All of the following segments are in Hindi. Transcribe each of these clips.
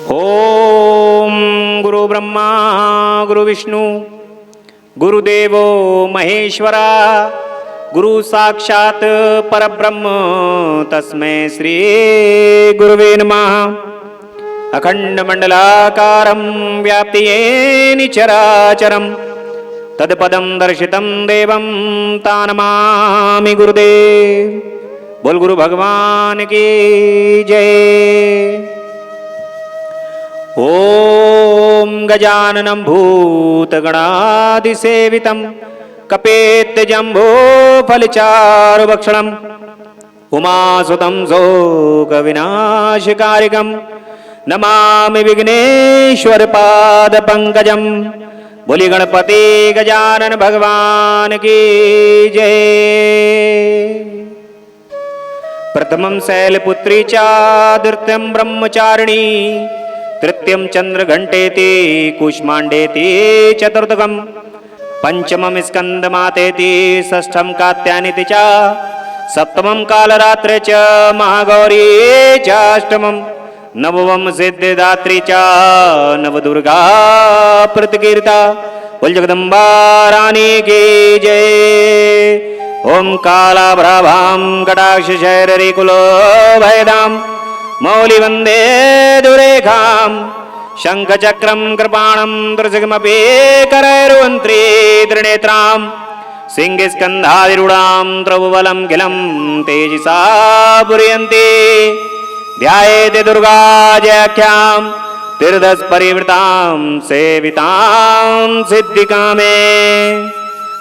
ओम गुरु ब्रह्मा गुरु विष्णु गुरुदेवो महेश्वरा गुरु साक्षात परब्रह्म तस्मै श्री गुरुवे नमः। अखंड मंडलाकारं व्याप्ति येन चराचरं तत्पदं दर्शितं देवं तानमामि गुरुदेव। बोल गुरु भगवान की जय। ओम गजाननं भूतगणादिसेवितं कपेत्तजम्बोफलचारुभक्षणं उमासुतं शोकविनाशकारिकं नमामि विघ्नेश्वरपादपङ्कजं। बोली गणपति गजानन भगवान की जय। प्रथमं शैलपुत्री च द्वितीयं ब्रह्मचारिणी तृतीयं चंद्रघंटेति कूष्मांडेति चतुर्थकं पंचमं स्कंदमातेति षष्ठं कात्यायनीति च सप्तमं कालरात्रे च महागौरी च अष्टमं नवमं सिद्धिदात्री च नवदुर्गा प्रतिकीर्ता। बोल जगदम्बा रानी की जय। ओम कालाभ्राभां कटाक्षशैररिकुलो भयदां मौली वंदे दुरेखां शंखचक्रं कृपाणं त्रिशूलमपि करैर्वन्त्री त्रिनेत्रां सिंहस्कन्धाधिरूढां त्रवबलं किलं तेजसा पूरयन्ति ध्यायेत् दुर्गा जयाख्यां तीर्थस्परिवृतां सेवितां सिद्धिकामे।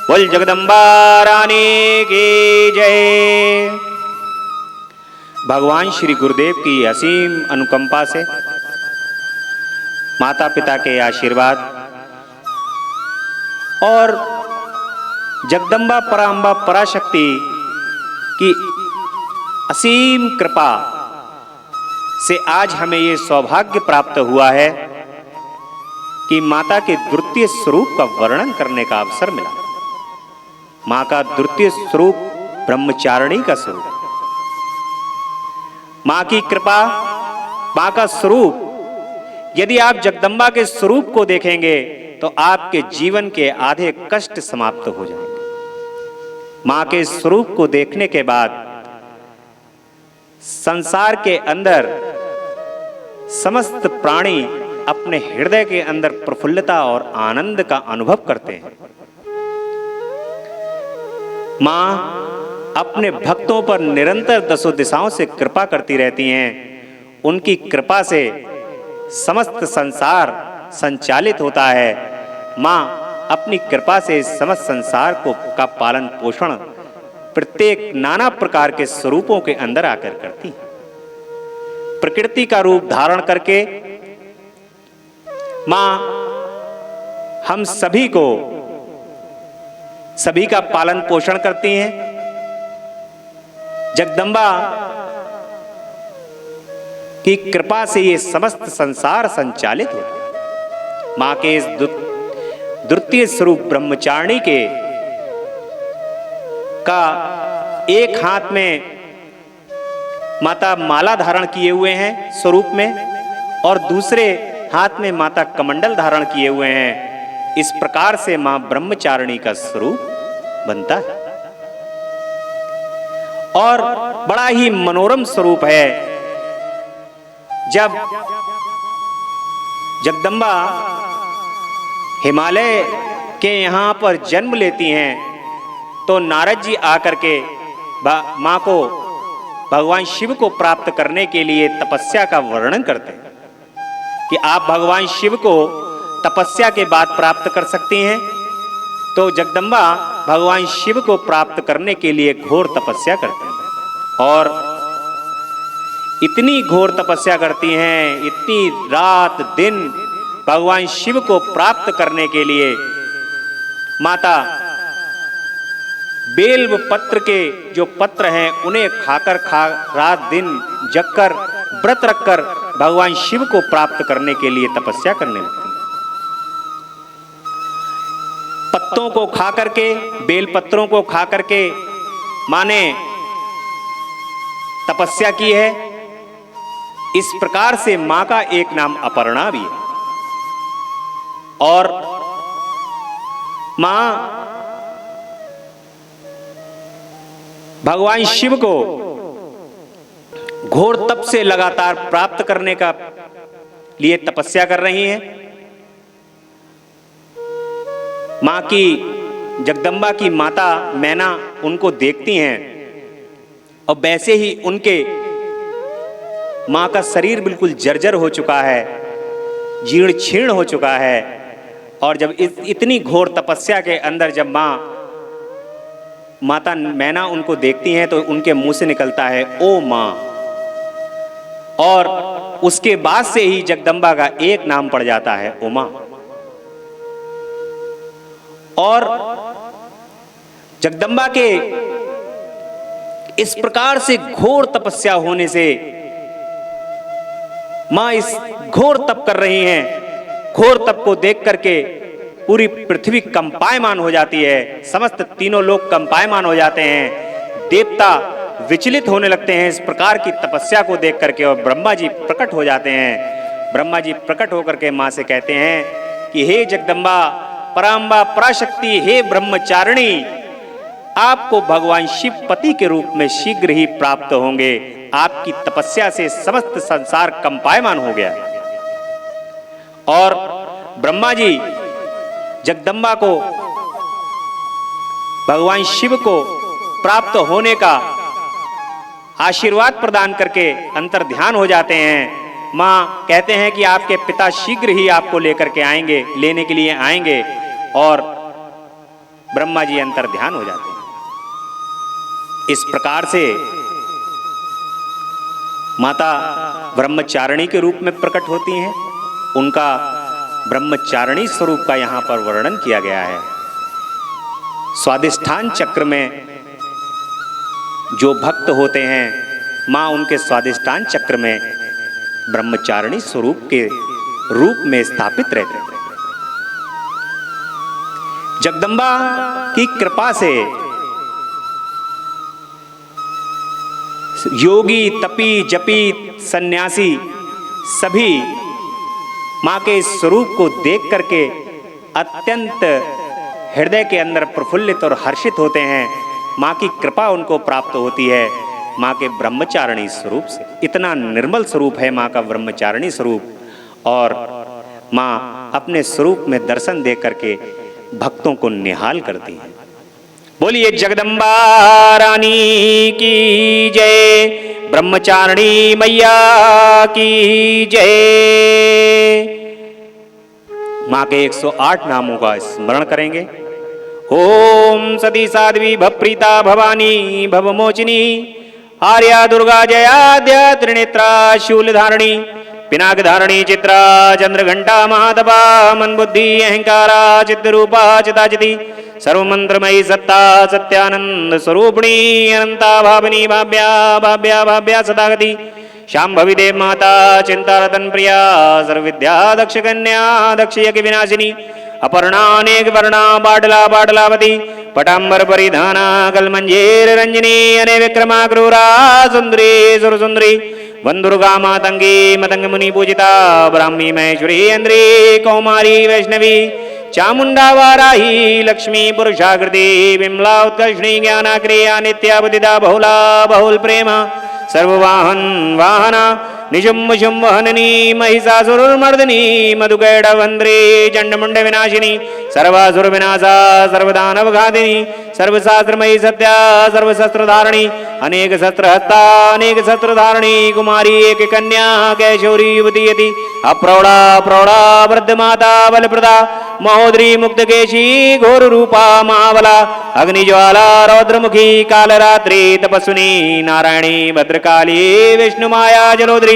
बोल जगदम्बा रानी की जय। भगवान श्री गुरुदेव की असीम अनुकंपा से माता पिता के आशीर्वाद और जगदम्बा परांबा पराशक्ति की असीम कृपा से आज हमें ये सौभाग्य प्राप्त हुआ है कि माता के द्वितीय स्वरूप का वर्णन करने का अवसर मिला। मां का द्वितीय स्वरूप ब्रह्मचारिणी का स्वरूप, मां की कृपा, मां का स्वरूप। यदि आप जगदम्बा के स्वरूप को देखेंगे तो आपके जीवन के आधे कष्ट समाप्त हो जाएंगे। मां के स्वरूप को देखने के बाद संसार के अंदर समस्त प्राणी अपने हृदय के अंदर प्रफुल्लता और आनंद का अनुभव करते हैं। मां अपने भक्तों पर निरंतर दसों दिशाओं से कृपा करती रहती हैं। उनकी कृपा से समस्त संसार संचालित होता है। मां अपनी कृपा से समस्त संसार का पालन पोषण प्रत्येक नाना प्रकार के स्वरूपों के अंदर आकर करती है। प्रकृति का रूप धारण करके मां हम सभी का पालन पोषण करती हैं। जगदम्बा की कृपा से ये समस्त संसार संचालित होता है। मां के इस द्वितीय स्वरूप ब्रह्मचारिणी के का एक हाथ में माता माला धारण किए हुए हैं स्वरूप में और दूसरे हाथ में माता कमंडल धारण किए हुए हैं। इस प्रकार से मां ब्रह्मचारिणी का स्वरूप बनता है और बड़ा ही मनोरम स्वरूप है। जब जगदम्बा हिमालय के यहां पर जन्म लेती हैं तो नारद जी आकर के मां को भगवान शिव को प्राप्त करने के लिए तपस्या का वर्णन करते हैं कि आप भगवान शिव को तपस्या के बाद प्राप्त कर सकती हैं। तो जगदम्बा भगवान शिव को प्राप्त करने के लिए घोर तपस्या करते हैं और इतनी घोर तपस्या करती हैं, इतनी रात दिन भगवान शिव को प्राप्त करने के लिए माता बेल पत्र के जो पत्र हैं उन्हें खाकर रात दिन जगकर व्रत रखकर भगवान शिव को प्राप्त करने के लिए तपस्या करने लगती हैं। पत्तों को खा करके, बेल पत्रों को खा करके मां ने तपस्या की है इस प्रकार से मां का एक नाम अपर्णा भी है। और मां भगवान शिव को घोर तप से लगातार प्राप्त करने का लिए तपस्या कर रही हैं। मां की जगदम्बा की माता मैना उनको देखती हैं और वैसे ही उनके मां का शरीर बिल्कुल जर्जर हो चुका है, जीर्ण छीर्ण हो चुका है। और जब इतनी घोर तपस्या के अंदर जब माता मैना उनको देखती हैं तो उनके मुंह से निकलता है ओ मां। और उसके बाद से ही जगदम्बा का एक नाम पड़ जाता है उमा। और जगदम्बा के इस प्रकार से घोर तपस्या होने से मां इस घोर तप कर रही हैं। घोर तप को देख करके पूरी पृथ्वी कंपायमान हो जाती है, समस्त तीनों लोग कंपायमान हो जाते हैं, देवता विचलित होने लगते हैं इस प्रकार की तपस्या को देख करके। और ब्रह्मा जी प्रकट हो जाते हैं। ब्रह्मा जी प्रकट होकर के मां से कहते हैं कि हे जगदम्बा पराम्बा पराशक्ति, हे ब्रह्मचारिणी, आपको भगवान शिव पति के रूप में शीघ्र ही प्राप्त होंगे। आपकी तपस्या से समस्त संसार कंपायमान हो गया। और ब्रह्मा जी जगदम्बा को भगवान शिव को प्राप्त होने का आशीर्वाद प्रदान करके अंतर ध्यान हो जाते हैं। मां कहते हैं कि आपके पिता शीघ्र ही आपको लेकर के आएंगे, लेने के लिए आएंगे। और ब्रह्मा जी अंतर ध्यान हो जाते हैं। इस प्रकार से माता ब्रह्मचारिणी के रूप में प्रकट होती हैं। उनका ब्रह्मचारिणी स्वरूप का यहां पर वर्णन किया गया है। स्वादिष्ठान चक्र में जो भक्त होते हैं, मां उनके स्वादिष्ठान चक्र में ब्रह्मचारिणी स्वरूप के रूप में स्थापित रहते हैं। जगदम्बा की कृपा से योगी, तपी, जपी, सन्यासी सभी मां के इस स्वरूप को देख करके अत्यंत हृदय के अंदर प्रफुल्लित और हर्षित होते हैं। मां की कृपा उनको प्राप्त होती है मां के ब्रह्मचारिणी स्वरूप से। इतना निर्मल स्वरूप है मां का ब्रह्मचारिणी स्वरूप। और मां अपने स्वरूप में दर्शन दे करके भक्तों को निहाल करती है। बोलिए जगदम्बा रानी की जय, ब्रह्मचारिणी मैया की जय। मां के 108 नामों का स्मरण करेंगे। ओम सती साध्वी भवप्रीता भवानी भवमोचिनी, आर्या दुर्गा जयाद्य त्रिनेत्रा शूलधारिणी, पिनाक धारिणी चित्रा चंद्रघंटा महातपा, मन बुद्धि अहंकारा चित्तरूपा चिताचिति, सर्वमंत्रमयी सत्ता सत्यानंद स्वरूपिणी, अनंता भाविनी भाव्या भाव्या भाव्या सदागति, शांभवी देव माता चिंता रतन प्रिया, सर्वविद्या दक्ष कन्या दक्ष यज्ञ विनाशिनी, अपर्णा अनेक वर्णा बाडला बाडलावती, पटांबर परिधाना कलमंजेर रंजनी, अने विक्रमा क्रूरा सुंदरी सुरसुंदरी, वंदुर्गा मातंगी मतंग मुनि पूजिता, ब्राह्मी महेश्वरी इंद्री कौमारी वैष्णवी, चामुंडा वाराही लक्ष्मी पुरुषाकृति, विमला उत्कर्षणी ज्ञानाक्रिया नित्या बुद्धिदा बहुला बहुल प्रेम, सर्ववाहन वाहना निशुंभ शुंभ हननी, महिषासुरमर्दिनी, मधुकैडवंद्री चंडमुंड विनाशिनी, सर्वासुर विनाशा सर्वदानव घातिनी, सर्वशास्त्रमयी सत्या सर्वशस्त्रधारिणी, अनेक शस्त्रहस्ता अनेक शस्त्रधारिणी, कुमारी एक कन्या कैशोरी युवती यति, अप्रौढ़ा प्रौढ़ा वृद्ध माता बलप्रदा, महोदरी मुक्तकेशी घोर रूपा महाबला, अग्निज्वाला रौद्रमुखी कालरात्रि तपस्विनी, नारायणी भद्रकाली विष्णुमाया जलोदरी,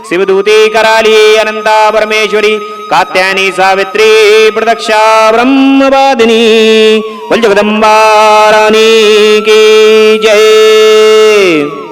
शिवदूती कराली अनंता परमेश्वरी, कात्यायनी सावित्री प्रदक्षा ब्रह्मवादिनी। बोल जगदम्बा रानी की जय।